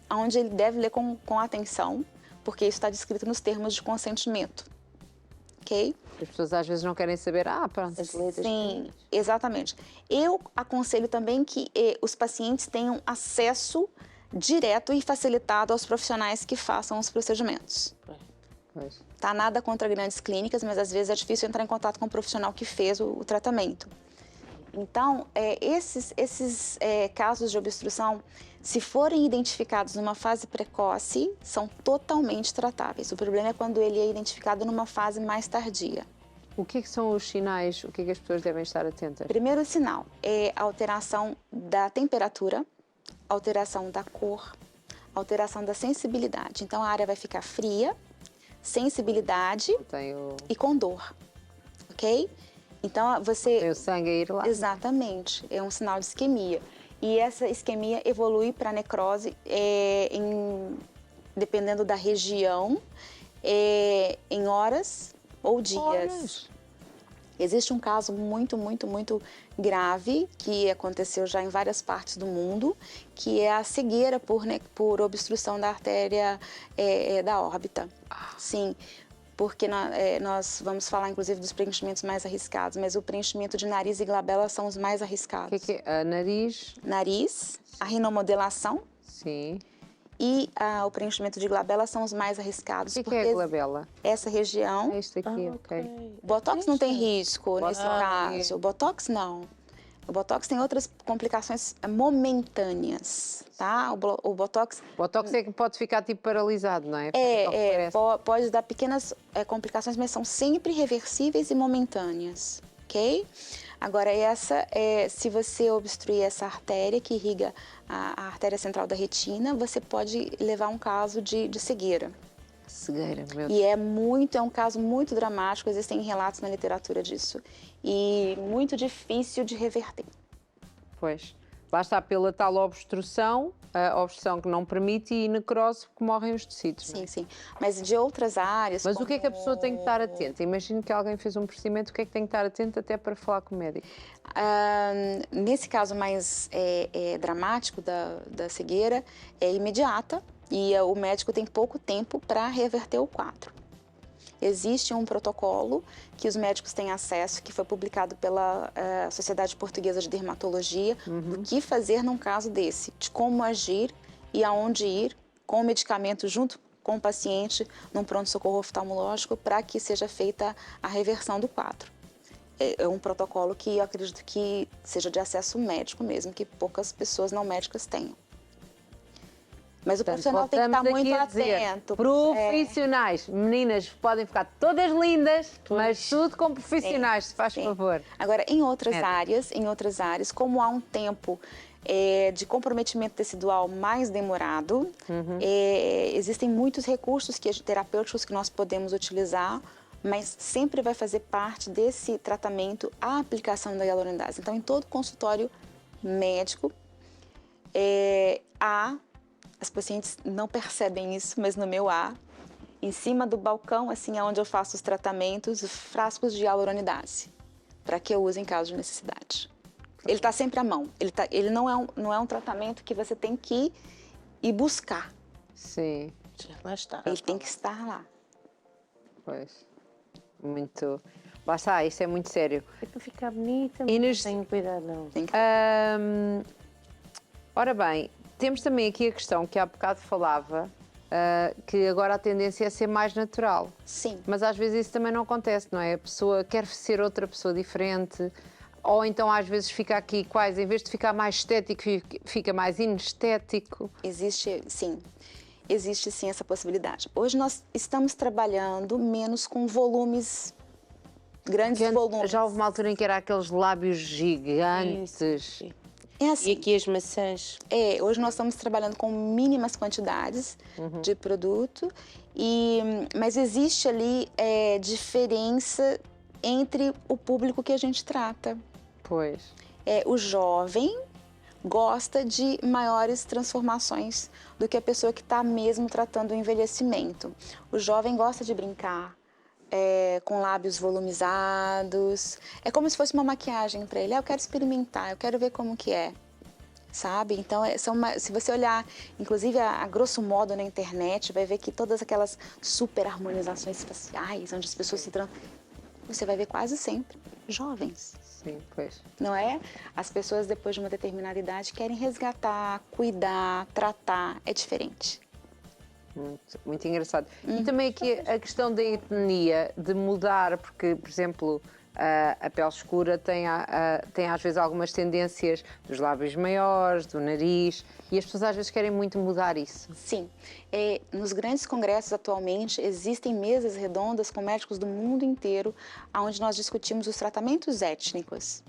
onde ele deve ler com atenção, porque isso está descrito nos termos de consentimento. Ok? As pessoas às vezes não querem saber, pronto. As letras Sim, pequenas. exatamente. Eu aconselho também que os pacientes tenham acesso direto e facilitado aos profissionais que façam os procedimentos. Pois. Tá? Nada contra grandes clínicas, mas às vezes é difícil entrar em contato com o profissional que fez o tratamento. Então, esses casos de obstrução, se forem identificados numa fase precoce, são totalmente tratáveis. O problema é quando ele é identificado numa fase mais tardia. O que são os sinais? O que as pessoas devem estar atentas? Primeiro sinal é a alteração da temperatura, alteração da cor, alteração da sensibilidade. Então, a área vai ficar fria, sensibilidade e com dor, ok? Então, Tem o sangue a ir lá. Exatamente, é um sinal de isquemia. E essa isquemia evolui para necrose, dependendo da região, em horas ou dias. Horas. Existe um caso muito grave que aconteceu já em várias partes do mundo, que é a cegueira por obstrução da artéria da órbita. Sim, porque nós vamos falar inclusive dos preenchimentos mais arriscados, mas o preenchimento de nariz e glabela são os mais arriscados. O que é? Nariz? Nariz, a rinomodelação Sim. e o preenchimento de glabela são os mais arriscados. O que é a glabela? Essa região... É isto aqui, ok. O Botox não tem risco nesse Botox. caso. O Botox não. O Botox tem outras complicações momentâneas, tá? O Botox... Botox é que pode ficar tipo paralisado, não é? Parece. Pode dar pequenas complicações, mas são sempre reversíveis e momentâneas, ok? Agora, se você obstruir essa artéria que irriga a artéria central da retina, você pode levar a um caso de cegueira. Cegueira, meu Deus. E é um caso muito dramático, existem relatos na literatura disso. E muito difícil de reverter. Pois. Lá está pela tal obstrução, a obstrução que não permite e necrose porque morrem os tecidos. Não é? Sim. Mas de outras áreas... Mas o que é que a pessoa tem que estar atenta? Imagino que alguém fez um procedimento, o que é que tem que estar atenta até para falar com o médico? Nesse caso mais dramático da cegueira, é imediata e o médico tem pouco tempo para reverter o quadro. Existe um protocolo que os médicos têm acesso, que foi publicado pela Sociedade Portuguesa de Dermatologia, do que fazer num caso desse, de como agir e aonde ir com o medicamento junto com o paciente num pronto-socorro oftalmológico para que seja feita a reversão do quadro. É um protocolo que eu acredito que seja de acesso médico mesmo, que poucas pessoas não médicas tenham. Mas o profissional tem que estar muito atento. Profissionais. Meninas podem ficar todas lindas, mas tudo com profissionais, se faz favor. Agora, em outras áreas, como há um tempo de comprometimento tecidual mais demorado, existem muitos recursos terapêuticos que nós podemos utilizar, mas sempre vai fazer parte desse tratamento a aplicação da hialuronidase. Então, em todo consultório médico, As pacientes não percebem isso, mas no meu há, em cima do balcão, assim, é onde eu faço os tratamentos, frascos de hialuronidase, para que eu use em caso de necessidade. Ele está sempre à mão. Ele não é um tratamento que você tem que ir buscar. Sim, Lá está. Ele tem que estar lá. pois. Muito. Lá está, isso é muito sério. É para ficar bonita, E mas nos- não tenho cuidado, não. Tem que... Ora bem, temos também aqui a questão que há bocado falava, que agora a tendência é ser mais natural. Sim. Mas às vezes isso também não acontece, não é? A pessoa quer ser outra pessoa diferente, ou então às vezes fica aqui quase, em vez de ficar mais estético, fica mais inestético. Existe sim essa possibilidade. Hoje nós estamos trabalhando menos com volumes, grandes volumes. Já houve uma altura em que era aqueles lábios gigantes. Isso. É assim, E aqui as maçãs. hoje nós estamos trabalhando com mínimas quantidades de produto, mas existe ali diferença entre o público que a gente trata. Pois. O jovem gosta de maiores transformações do que a pessoa que está mesmo tratando o envelhecimento. O jovem gosta de brincar com lábios volumizados. É como se fosse uma maquiagem para ele. Eu quero experimentar, eu quero ver como que é. Sabe? Então, se você olhar, inclusive a grosso modo na internet, vai ver que todas aquelas super harmonizações faciais, onde as pessoas se transformam, você vai ver quase sempre jovens. Sim, pois. Não é? As pessoas, depois de uma determinada idade, querem resgatar, cuidar, tratar. É diferente. Muito, muito engraçado. E também aqui a questão da etnia, de mudar, porque, por exemplo, a pele escura tem às vezes algumas tendências dos lábios maiores, do nariz, e as pessoas às vezes querem muito mudar isso. Sim. Nos grandes congressos atualmente existem mesas redondas com médicos do mundo inteiro, onde nós discutimos os tratamentos étnicos.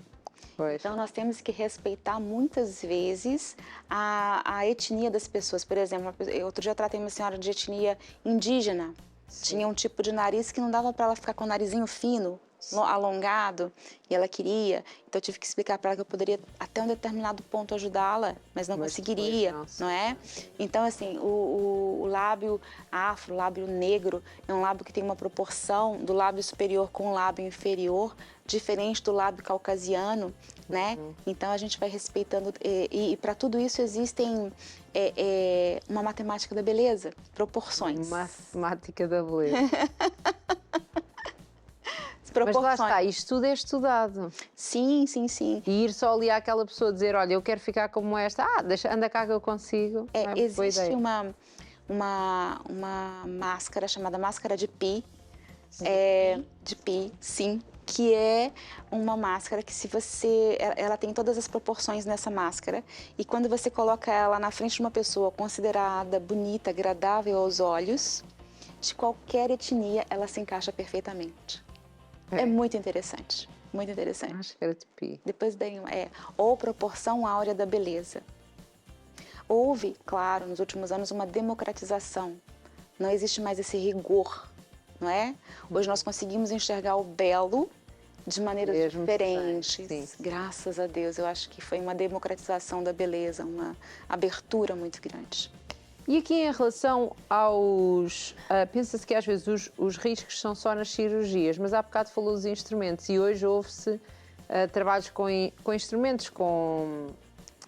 Pois. Então, nós temos que respeitar muitas vezes a etnia das pessoas. Por exemplo, outro dia eu tratei uma senhora de etnia indígena. Sim. Tinha um tipo de nariz que não dava para ela ficar com o narizinho fino, alongado, e ela queria. Então, eu tive que explicar para ela que eu poderia, até um determinado ponto, ajudá-la, mas não conseguiria, não é? Então, assim, o lábio afro, o lábio negro, é um lábio que tem uma proporção do lábio superior com o lábio inferior, diferente do lábio caucasiano, né? Então, a gente vai respeitando, e para tudo isso existem uma matemática da beleza, proporções. Matemática da beleza. Mas Proporções. lá está, isto tudo é estudado. Sim, sim, sim. E ir só ali àquela pessoa dizer, olha, eu quero ficar como esta, anda cá que eu consigo. Não é boa Existe ideia. uma máscara chamada máscara de Pi, sim, que é uma máscara que ela tem todas as proporções nessa máscara, e quando você coloca ela na frente de uma pessoa considerada bonita, agradável aos olhos, de qualquer etnia, ela se encaixa perfeitamente. É muito interessante, muito interessante. Máscara de Pi. Depois ou proporção áurea da beleza. Houve, claro, nos últimos anos uma democratização. Não existe mais esse rigor, não é? Hoje nós conseguimos enxergar o belo de maneiras diferentes. Sim. Graças a Deus, eu acho que foi uma democratização da beleza, uma abertura muito grande. E aqui em relação aos... pensa-se que às vezes os riscos são só nas cirurgias, mas há bocado falou dos instrumentos e hoje houve-se trabalhos com instrumentos, com...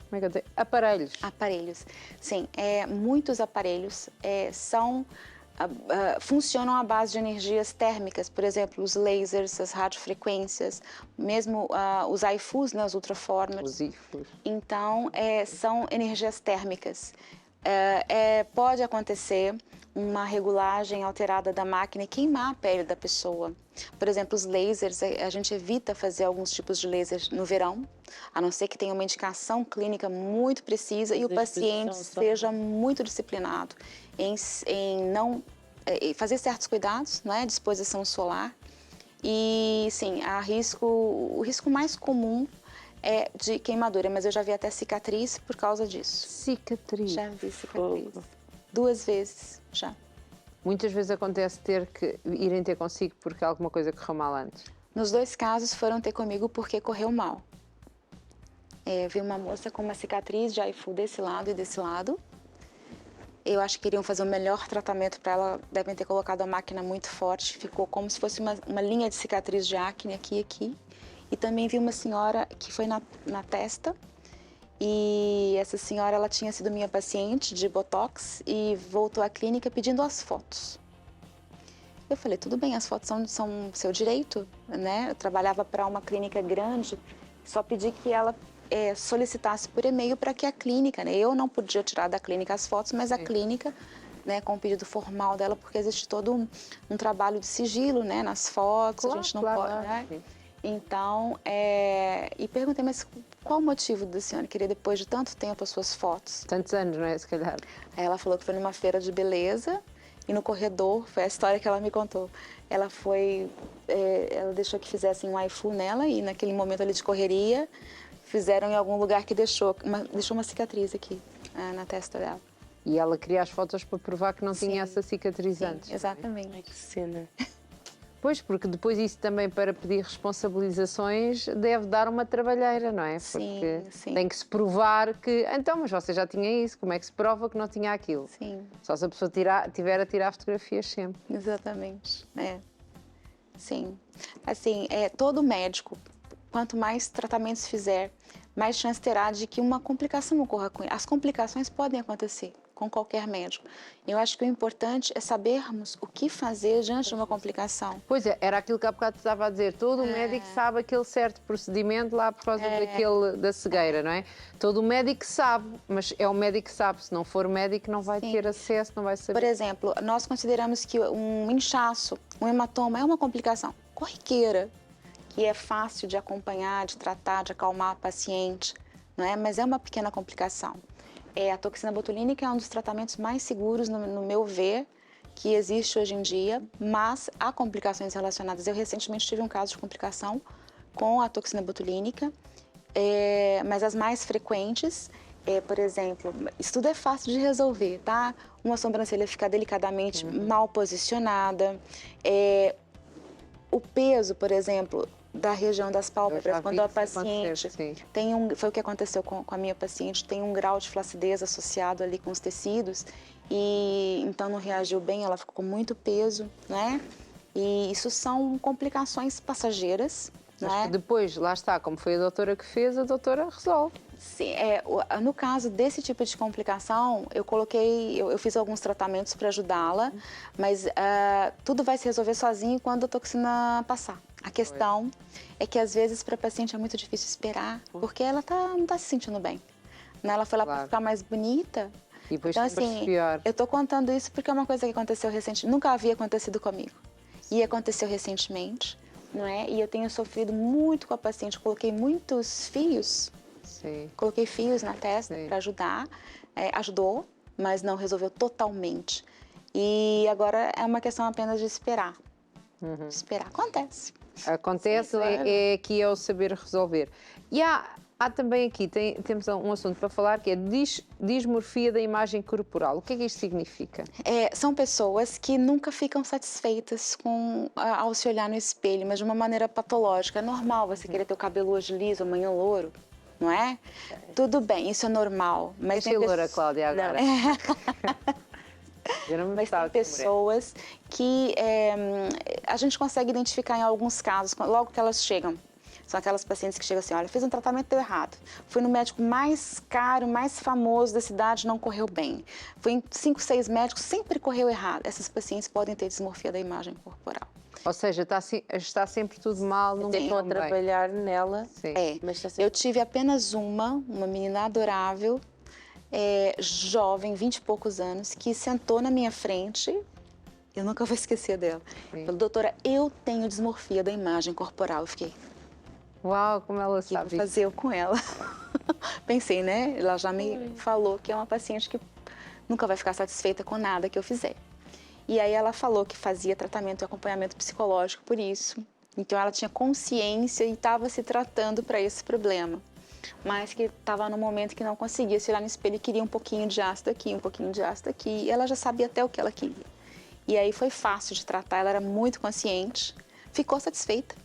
Como é que eu digo? Aparelhos. Aparelhos. Sim, muitos aparelhos funcionam à base de energias térmicas, por exemplo, os lasers, as radiofrequências, mesmo os IFUs, né, os ultraformers. Os IFUs. Então, são energias térmicas. Pode acontecer uma regulagem alterada da máquina e queimar a pele da pessoa. Por exemplo, os lasers, a gente evita fazer alguns tipos de lasers no verão, a não ser que tenha uma indicação clínica muito precisa e o paciente seja muito disciplinado em não fazer certos cuidados, né, de exposição solar. E sim, o risco mais comum é de queimadura, mas eu já vi até cicatriz por causa disso. Cicatriz? Já vi cicatriz. 2 vezes, já. Muitas vezes acontece irem ter consigo porque alguma coisa correu mal antes. Nos 2 casos foram ter comigo porque correu mal. Vi uma moça com uma cicatriz de AIFU desse lado e desse lado. Eu acho que queriam fazer o melhor tratamento para ela, devem ter colocado a máquina muito forte, ficou como se fosse uma linha de cicatriz de acne aqui e aqui. E também vi uma senhora que foi na testa, e essa senhora ela tinha sido minha paciente de Botox e voltou à clínica pedindo as fotos. Eu falei, tudo bem, as fotos são seu direito, né? Eu trabalhava para uma clínica grande, só pedi que ela solicitasse por e-mail para que a clínica, né? Eu não podia tirar da clínica as fotos, mas a clínica, né, com o pedido formal dela, porque existe todo um trabalho de sigilo, né, nas fotos, Claro, a gente não claro, pode, claro, né? sim. Então, e perguntei, mas qual o motivo da senhora querer depois de tanto tempo as suas fotos? Tantos anos, não é? Se calhar. Aí ela falou que foi numa feira de beleza e no corredor, foi a história que ela me contou. Ela ela deixou que fizessem um AIFU nela e naquele momento ali de correria, fizeram em algum lugar que deixou uma cicatriz aqui na testa dela. E ela queria as fotos para provar que não Sim. tinha essa cicatriz Sim, antes. exatamente. Ai, que cena. Pois, porque depois isso também para pedir responsabilizações deve dar uma trabalheira, não é? Sim, Porque sim. tem que se provar que... Então, mas você já tinha isso, como é que se prova que não tinha aquilo? Sim, Só se a pessoa tiver a tirar fotografias sempre. exatamente. Sim. Assim, todo médico, quanto mais tratamentos fizer, mais chance terá de que uma complicação ocorra com ele. As complicações podem acontecer com qualquer médico. Eu acho que o importante é sabermos o que fazer diante de uma complicação. Pois é, era aquilo que há bocado estava a dizer. Todo médico sabe aquele certo procedimento lá por causa da cegueira, não é? Todo médico sabe, mas é o médico que sabe. Se não for médico, não vai ter acesso, não vai saber. Por exemplo, nós consideramos que um inchaço, um hematoma é uma complicação corriqueira, que é fácil de acompanhar, de tratar, de acalmar o paciente, não é? Mas é uma pequena complicação. A toxina botulínica é um dos tratamentos mais seguros, no meu ver, que existe hoje em dia, mas há complicações relacionadas. Eu recentemente tive um caso de complicação com a toxina botulínica, mas as mais frequentes, por exemplo, isso tudo é fácil de resolver, tá? Uma sobrancelha ficar delicadamente mal posicionada, o peso, por exemplo, da região das pálpebras, quando a paciente foi o que aconteceu com a minha paciente, tem um grau de flacidez associado ali com os tecidos e então não reagiu bem, ela ficou com muito peso, né? E isso são complicações passageiras, mas depois, lá está, como foi a doutora que fez, a doutora resolve. Sim, no caso desse tipo de complicação, eu fiz alguns tratamentos para ajudá-la, mas tudo vai se resolver sozinho quando a toxina passar. A questão é que às vezes para a paciente é muito difícil esperar, porque ela não está se sentindo bem. Ela foi lá para ficar mais bonita. E depois então, assim, pior. eu estou contando isso porque é uma coisa que aconteceu recentemente, nunca havia acontecido comigo. E aconteceu recentemente, não é? E eu tenho sofrido muito com a paciente, coloquei muitos fios. Sim. Coloquei fios na testa para ajudar, ajudou, mas não resolveu totalmente. E agora é uma questão apenas de esperar. Esperar, acontece. Acontece, Sim, claro. é aqui é o saber resolver. E há também aqui, temos um assunto para falar que é dismorfia da imagem corporal. O que é que isto significa? São pessoas que nunca ficam satisfeitas ao se olhar no espelho, mas de uma maneira patológica. É normal você querer ter o cabelo hoje liso, amanhã louro. Não é? Tudo bem, isso é normal. Mas tem loura, Cláudia, agora. Mas tem pessoas que a gente consegue identificar em alguns casos, logo que elas chegam. São aquelas pacientes que chegam assim, olha, fiz um tratamento, deu errado. Fui no médico mais caro, mais famoso da cidade, não correu bem. Fui em 5, 6 médicos, sempre correu errado. Essas pacientes podem ter dismorfia da imagem corporal. Ou seja, está sempre tudo mal, não Tentam a trabalhar nela. Sim. Mas está sempre... Eu tive apenas uma menina adorável, jovem, 20 e poucos anos, que sentou na minha frente, eu nunca vou esquecer dela. Falou, doutora, eu tenho dismorfia da imagem corporal. Eu fiquei... Uau, como ela sabe. O que fazer eu com ela? Pensei, né? Ela já me falou que é uma paciente que nunca vai ficar satisfeita com nada que eu fizer. E aí ela falou que fazia tratamento e acompanhamento psicológico por isso. Então ela tinha consciência e estava se tratando para esse problema. Mas que estava num momento que não conseguia se olhar no espelho e queria um pouquinho de ácido aqui, um pouquinho de ácido aqui. E ela já sabia até o que ela queria. E aí foi fácil de tratar, ela era muito consciente, ficou satisfeita.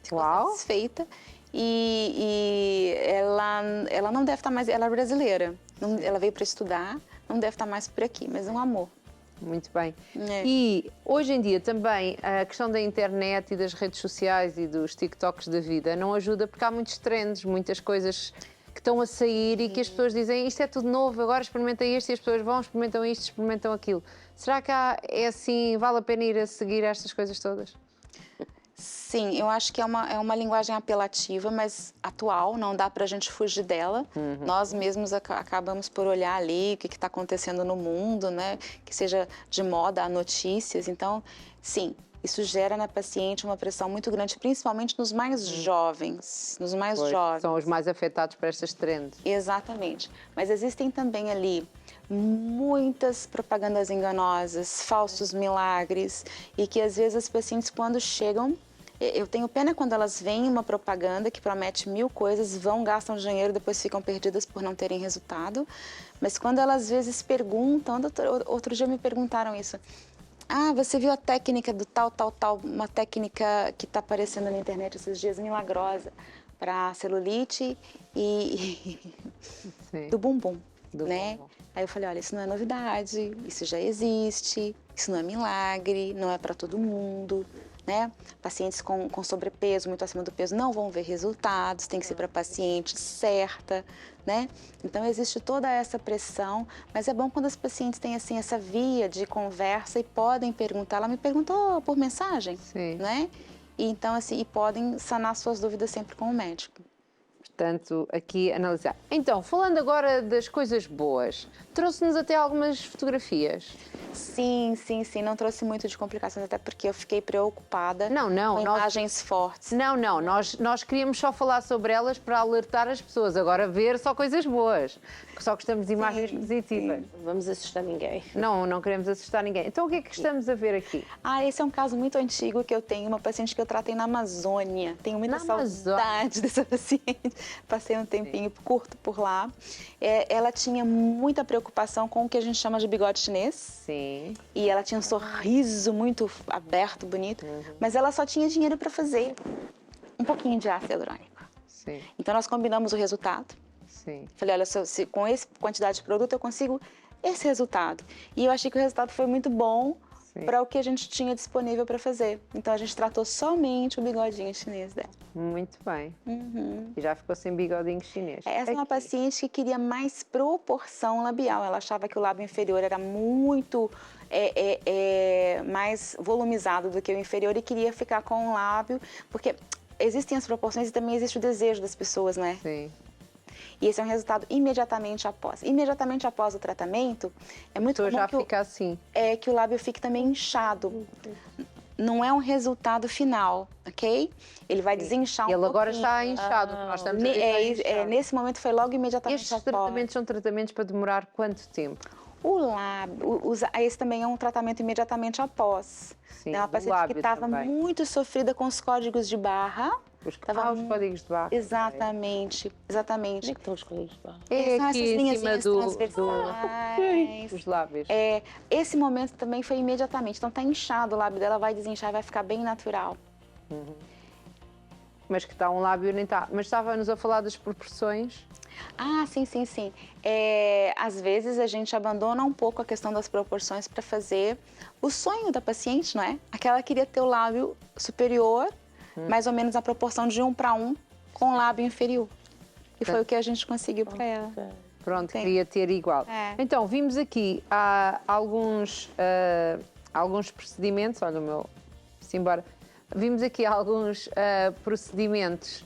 Ficou satisfeita e ela não deve estar mais, ela é brasileira, ela veio para estudar, não deve estar mais por aqui, mas é um amor. Muito bem. É. E hoje em dia também a questão da internet e das redes sociais e dos TikToks da vida não ajuda porque há muitos trends, muitas coisas que estão a sair e que as pessoas dizem isto é tudo novo, agora experimenta isto e as pessoas vão, experimentam isto, experimentam aquilo. Será que é assim, vale a pena ir a seguir estas coisas todas? Sim, eu acho que é uma linguagem apelativa, mas atual, não dá para a gente fugir dela. Nós mesmos acabamos por olhar ali o que está acontecendo no mundo, né? Que seja de moda a notícias. Então, sim, isso gera na paciente uma pressão muito grande, principalmente nos mais jovens. Nos mais Pois, jovens. são os mais afetados por estas trends. Exatamente. Mas existem também ali muitas propagandas enganosas, falsos milagres, e que às vezes as pacientes quando chegam, eu tenho pena quando elas veem uma propaganda que promete 1000 coisas, vão, gastam dinheiro, depois ficam perdidas por não terem resultado. Mas quando elas às vezes perguntam, outro dia me perguntaram isso, você viu a técnica do tal, uma técnica que está aparecendo na internet esses dias, milagrosa, para celulite e do bumbum, né? Bumbum. Aí eu falei, olha, isso não é novidade, isso já existe, isso não é milagre, não é para todo mundo, né? Pacientes com sobrepeso, muito acima do peso, não vão ver resultados, tem que ser para a paciente certa, né? Então existe toda essa pressão, mas é bom quando as pacientes têm assim essa via de conversa e podem perguntar. Ela me perguntou por mensagem, Sim. né? E então assim, e podem sanar suas dúvidas sempre com o médico. Portanto, aqui analisar. Então, falando agora das coisas boas, trouxe-nos até algumas fotografias. Sim, não trouxe muito de complicações, até porque eu fiquei preocupada Não, com imagens fortes. Não, nós queríamos só falar sobre elas para alertar as pessoas, agora ver só coisas boas, só gostamos de imagens positivas. Não vamos assustar ninguém. Não queremos assustar ninguém. Então o que é que estamos a ver aqui? Esse é um caso muito antigo que eu tenho, uma paciente que eu tratei na Amazônia. Tenho muita saudade dessa paciente. Passei um tempinho curto por lá. Ela tinha muita preocupação com o que a gente chama de bigode chinês. Sim. E ela tinha um sorriso muito aberto, bonito. Mas ela só tinha dinheiro para fazer um pouquinho de ácido hialurônico. Sim. Então nós combinamos o resultado. Sim. Falei, olha, se com essa quantidade de produto eu consigo esse resultado. E eu achei que o resultado foi muito bom para o que a gente tinha disponível para fazer. Então a gente tratou somente o bigodinho chinês dela. Muito bem. E já ficou sem bigodinho chinês. Essa é uma paciente que queria mais proporção labial. Ela achava que o lábio inferior era muito mais volumizado do que o inferior e queria ficar com o lábio, porque existem as proporções e também existe o desejo das pessoas, né? Sim. E esse é um resultado imediatamente após. Imediatamente após o tratamento, é muito comum já fica assim. Que o lábio fique também inchado. Não é um resultado final, ok? Ele vai desinchar um pouquinho. Ele agora está inchado, nós estamos a ver que está inchado. Nesse momento foi logo imediatamente Estes após. tratamentos são tratamentos para demorar quanto tempo? O lábio, esse também é um tratamento imediatamente após. Sim, É uma o paciente lábio que estava também. muito sofrida com os códigos de barra. Os códigos de barra. Exatamente. Onde é que estão os colegas de barra? É São essas aqui em cima linhazinhas transversais. dos lábios. Esse momento também foi imediatamente. Então tá inchado o lábio dela, vai desinchar e vai ficar bem natural. Mas que está um lábio nem está. Mas estava-nos a falar das proporções. Sim. Às vezes a gente abandona um pouco a questão das proporções para fazer o sonho da paciente, não é? Aquela queria ter o lábio superior, mais ou menos a proporção de 1:1 com o lábio inferior. E foi o que a gente conseguiu para ela. Pronto, Sim. queria ter igual. Então, vimos aqui alguns procedimentos. Olha o meu... Simbora. Vimos aqui alguns procedimentos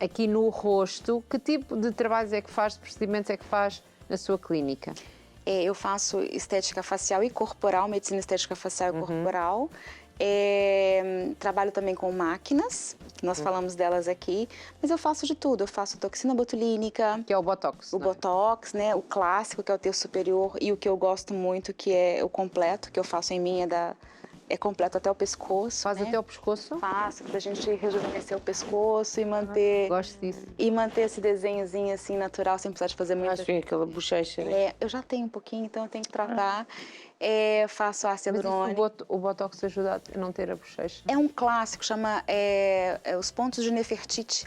aqui no rosto. Que tipo de trabalhos é que faz, de procedimentos é que faz na sua clínica? Eu faço estética facial e corporal, medicina estética facial e corporal. Trabalho também com máquinas, que nós falamos delas aqui, mas eu faço de tudo. Eu faço toxina botulínica, Que é o Botox. o Botox, né? O clássico, que é o terço superior, e o que eu gosto muito, que é o completo, que eu faço em mim, é completo até o pescoço. Faz né? até o pescoço? Faço, pra gente rejuvenescer o pescoço e manter... Gosto disso. E manter esse desenhozinho assim natural, sem precisar de fazer muita... Acho que aquela bochecha, né? eu já tenho um pouquinho, então eu tenho que tratar. Faço ácido Mas hialurônico. o Botox ajuda a não ter a bochecha? É um clássico, chama os pontos de Nefertiti.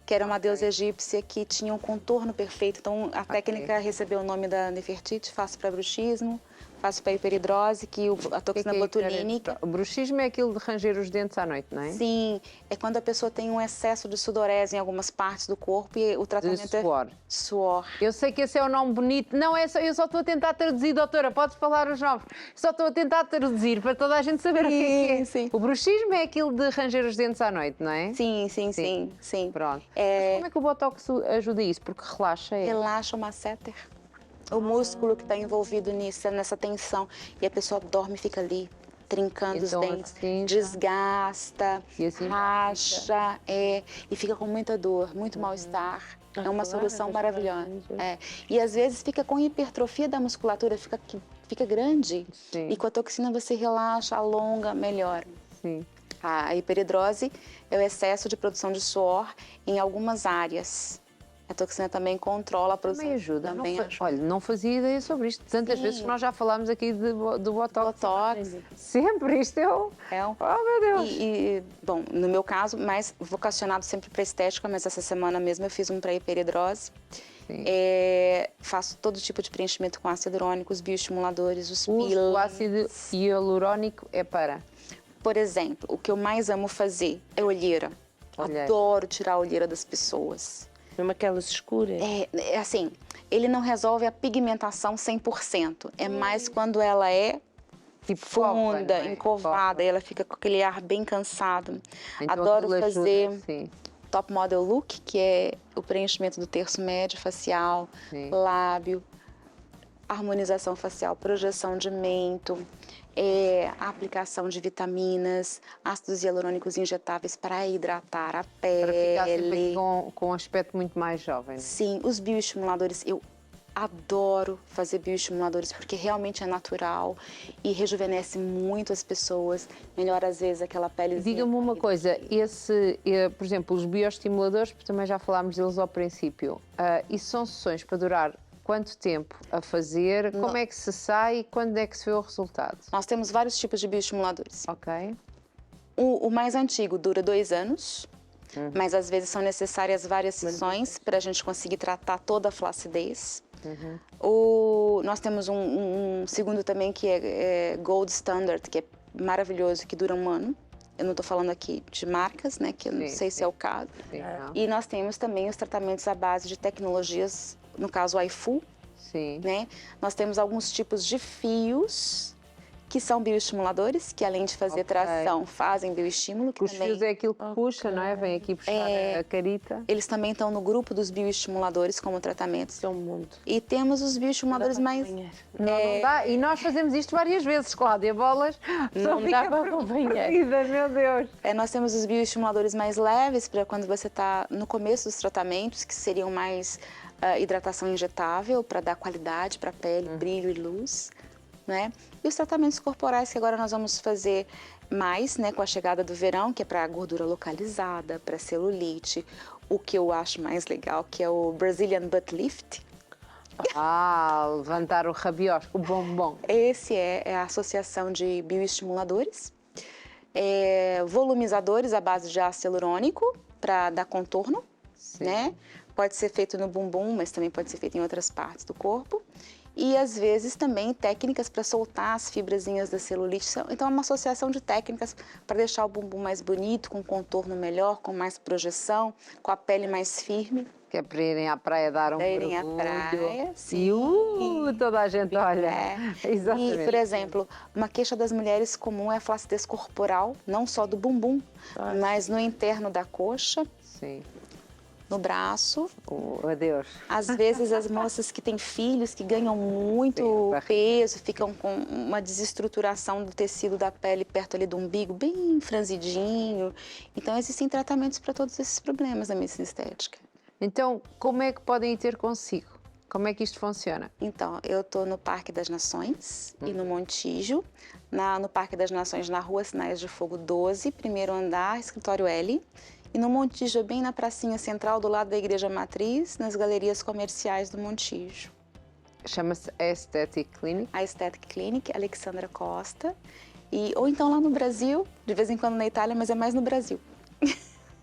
que era uma deusa egípcia que tinha um contorno perfeito. Então, a técnica recebeu o nome da Nefertiti, faço para bruxismo, faço para hiperidrose, a toxina botulínica. O bruxismo é aquilo de ranger os dentes à noite, não é? Sim, é quando a pessoa tem um excesso de sudorese em algumas partes do corpo e o tratamento suor. é suor. Eu sei que esse é o nome bonito. Não, eu só estou a tentar traduzir, doutora. Podes falar os nomes. Só estou a tentar traduzir para toda a gente saber o que é. Sim. O bruxismo é aquilo de ranger os dentes à noite, não é? Sim. Pronto. Mas como é que o Botox ajuda isso? Porque relaxa. Relaxa o masseter. O músculo que está envolvido nessa tensão. E a pessoa dorme e fica ali, trincando então, os dentes. assim, desgasta, e assim racha, e fica com muita dor, muito mal-estar. É uma solução maravilhosa. E às vezes fica com hipertrofia da musculatura, fica grande. Sim. E com a toxina você relaxa, alonga, melhora. Sim. A hiperidrose é o excesso de produção de suor em algumas áreas. A toxina também controla a produção. Também ajuda. Também ajuda. Olha, não fazia ideia sobre isto. Tantas vezes que nós já falámos aqui do Botox. Sempre isto é um... Oh, meu Deus! Bom, no meu caso, mais vocacionado sempre para estética, mas essa semana mesmo eu fiz um para hiperidrose. Faço todo tipo de preenchimento com ácido hialurônico, os bioestimuladores, os peelings. O ácido hialurônico é para... Por exemplo, o que eu mais amo fazer é olheira. Adoro tirar a olheira das pessoas. Mesmo aquelas escuras? É assim, ele não resolve a pigmentação 100%. É mais quando ela é funda, encovada, e ela fica com aquele ar bem cansado. Então, adoro fazer sim. top model look, que é o preenchimento do terço médio facial, lábio, harmonização facial, projeção de mento, a aplicação de vitaminas, ácidos hialurônicos injetáveis para hidratar a pele. Para ficar sempre com um aspecto muito mais jovem. Sim, os bioestimuladores, eu adoro fazer bioestimuladores porque realmente é natural e rejuvenesce muito as pessoas, melhora às vezes aquela pele. Diga-me uma coisa, por exemplo, os bioestimuladores, porque também já falámos deles ao princípio, isso são sessões para durar quanto tempo a fazer? Como é que se sai? Quando é que se vê o resultado? Nós temos vários tipos de bioestimuladores. Ok. O mais antigo dura 2 anos, mas às vezes são necessárias várias sessões para a gente conseguir tratar toda a flacidez. Nós temos um segundo também que é Gold Standard, que é maravilhoso, que dura 1 ano. Eu não estou falando aqui de marcas, né, que eu não sei se é o caso. E nós temos também os tratamentos à base de tecnologias, no caso o iFu, né? Nós temos alguns tipos de fios que são bioestimuladores, que além de fazer tração, fazem bioestímulo. Os fios é aquilo que puxa, não é? Vem aqui puxar a carita. Eles também estão no grupo dos bioestimuladores como tratamento. Isso é um mundo. E temos os bioestimuladores mais... Não dá. E nós fazemos isto várias vezes, Cláudia Bolas. Não dá para acompanhar. Meu Deus. Nós temos os bioestimuladores mais leves para quando você está no começo dos tratamentos, que seriam mais hidratação injetável, para dar qualidade para a pele, brilho e luz. Né? E os tratamentos corporais que agora nós vamos fazer mais, né, com a chegada do verão, que é para gordura localizada, para celulite, o que eu acho mais legal, que é o Brazilian Butt Lift. Levantar o rabiosco, o bombom. Esse é a associação de bioestimuladores, volumizadores à base de ácido hialurônico para dar contorno, né? Pode ser feito no bumbum, mas também pode ser feito em outras partes do corpo. E, às vezes, também técnicas para soltar as fibrazinhas da celulite. Então, é uma associação de técnicas para deixar o bumbum mais bonito, com contorno melhor, com mais projeção, com a pele mais firme. Que é para irem à praia dar um mergulho. Irem à praia, sim. E toda a gente olha. Exatamente. E, por exemplo, uma queixa das mulheres comum é a flacidez corporal, não só do bumbum, mas no interno da coxa. Sim. No braço. Adeus. Às vezes as moças que têm filhos, que ganham muito peso, ficam com uma desestruturação do tecido da pele perto ali do umbigo, bem franzidinho. Então existem tratamentos para todos esses problemas na medicina estética. Então, como é que podem ir ter consigo? Como é que isto funciona? Então, eu estou no Parque das Nações e no Montijo, no Parque das Nações, na Rua Sinais de Fogo 12, primeiro andar, escritório L. E no Montijo, bem na pracinha central, do lado da Igreja Matriz, nas galerias comerciais do Montijo. Chama-se Aesthetic Clinic? A Aesthetic Clinic, Alexandra Costa. Ou então lá no Brasil, de vez em quando na Itália, mas é mais no Brasil.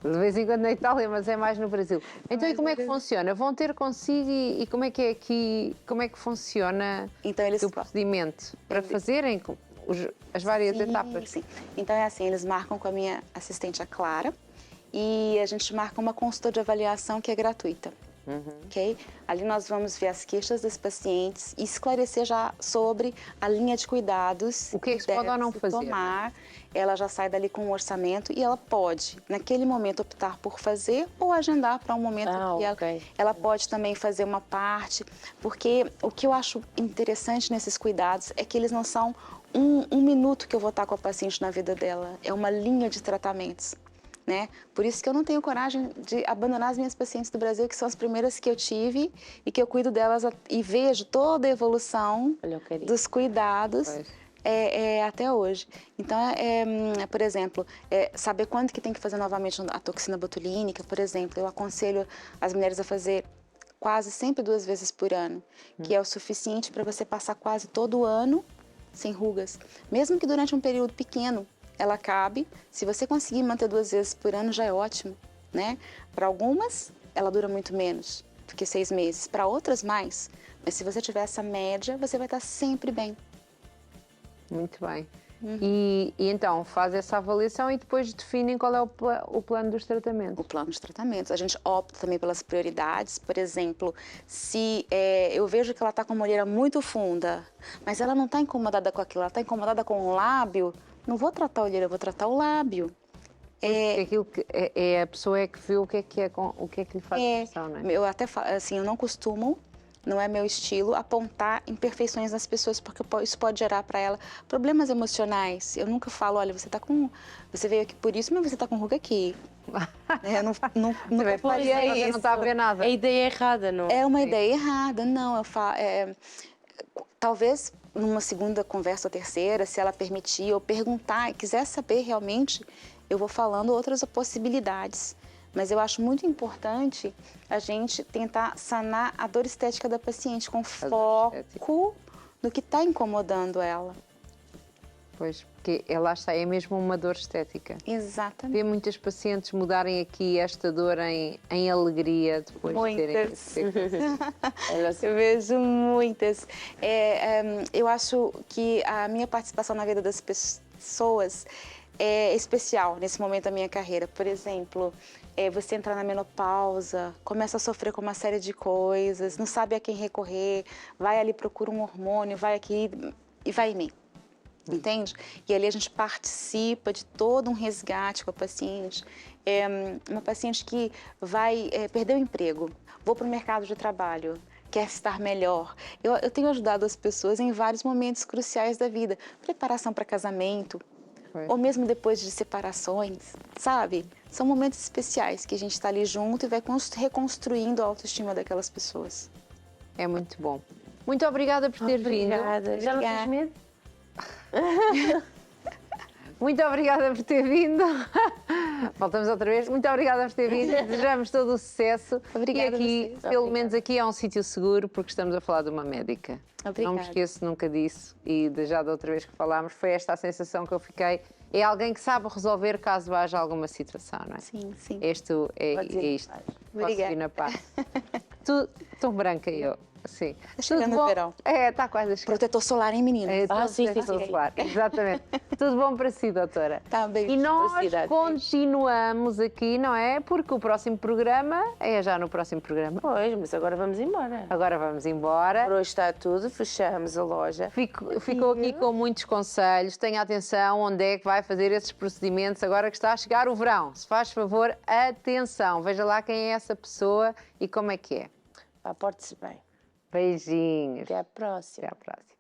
De vez em quando na Itália, mas é mais no Brasil. Então, e como é que funciona? Vão ter consigo e como é que é aqui, como é que funciona Então, eles o procedimento para fazerem as várias etapas? Sim. Então é assim, eles marcam com a minha assistente, a Clara, e a gente marca uma consulta de avaliação que é gratuita. Ok? Ali nós vamos ver as queixas dos pacientes e esclarecer já sobre a linha de cuidados. O que é que se pode ou não fazer? Tomar. Ela já sai dali com um orçamento e ela pode, naquele momento, optar por fazer ou agendar para um momento que ela pode também fazer uma parte. Porque o que eu acho interessante nesses cuidados é que eles não são um minuto que eu vou estar com a paciente na vida dela. É uma linha de tratamentos. Né? Por isso que eu não tenho coragem de abandonar as minhas pacientes do Brasil, que são as primeiras que eu tive e que eu cuido delas e vejo toda a evolução dos cuidados até hoje. Então, por exemplo, saber quando que tem que fazer novamente a toxina botulínica, por exemplo, eu aconselho as mulheres a fazer quase sempre 2 vezes por ano, que é o suficiente para você passar quase todo o ano sem rugas, mesmo que durante um período pequeno. Ela cabe, se você conseguir manter 2 vezes por ano já é ótimo, né? Para algumas, ela dura muito menos do que 6 meses, para outras mais. Mas se você tiver essa média, você vai estar sempre bem. Muito bem. E então, faz essa avaliação e depois definem qual é o plano dos tratamentos. O plano de tratamentos. A gente opta também pelas prioridades. Por exemplo, se eu vejo que ela está com uma olheira muito funda, mas ela não está incomodada com aquilo, ela está incomodada com o lábio, não vou tratar a olheira, eu vou tratar o lábio. Aquilo que a pessoa é que vê o que é que lhe faz impressão, não é? Eu até falo, assim, eu não costumo, não é meu estilo, apontar imperfeições nas pessoas, porque isso pode gerar para ela problemas emocionais. Eu nunca falo, olha, você veio aqui por isso, mas você está com ruga aqui. Não faria isso. Não está a ver nada. A ideia é errada, não? É uma ideia errada, não. Eu falo, talvez numa segunda conversa ou terceira, se ela permitir ou perguntar e quiser saber realmente, eu vou falando outras possibilidades. Mas eu acho muito importante a gente tentar sanar a dor estética da paciente com foco no que está incomodando ela. Pois, porque lá está, é mesmo uma dor estética. Exatamente. Vê muitas pacientes mudarem aqui esta dor em alegria depois de terem... Eu vejo muitas. Eu acho que a minha participação na vida das pessoas é especial nesse momento da minha carreira. Por exemplo, você entrar na menopausa, começa a sofrer com uma série de coisas, não sabe a quem recorrer, vai ali, procura um hormônio, vai aqui e vai em mim. Entende? E ali a gente participa de todo um resgate com a paciente. Uma paciente que vai perder o emprego, vou para o mercado de trabalho, quer estar melhor. Eu tenho ajudado as pessoas em vários momentos cruciais da vida. Preparação para casamento, ou mesmo depois de separações, sabe? São momentos especiais que a gente está ali junto e vai reconstruindo a autoestima daquelas pessoas. É muito bom. Muito obrigada por ter vindo. Já não tens medo? Muito obrigada por ter vindo. Voltamos outra vez. Muito obrigada por ter vindo. Desejamos todo o sucesso. Obrigada. E aqui, pelo menos aqui, é um sítio seguro porque estamos a falar de uma médica. Obrigada. Não me esqueço nunca disso. E já da outra vez que falámos, foi esta a sensação que eu fiquei. É alguém que sabe resolver caso haja alguma situação, não é? Sim, sim. É isto. Posso ir na paz. Tão branca eu. Sim. Está chegando o verão. Está quase a chegar. Protetor solar, hein, menina? Sim. Solar. Exatamente. Tudo bom para si, doutora? Tá bem. E nós continuamos aqui, não é? Porque o próximo programa é já no próximo programa. Pois, mas agora vamos embora. Agora vamos embora. Por hoje está tudo, fechamos a loja. Ficou aqui com muitos conselhos. Tenha atenção onde é que vai fazer esses procedimentos agora que está a chegar o verão. Se faz favor, atenção. Veja lá quem é essa pessoa e como é que é. Porte-se bem. Beijinhos. Até à próxima. Até à próxima.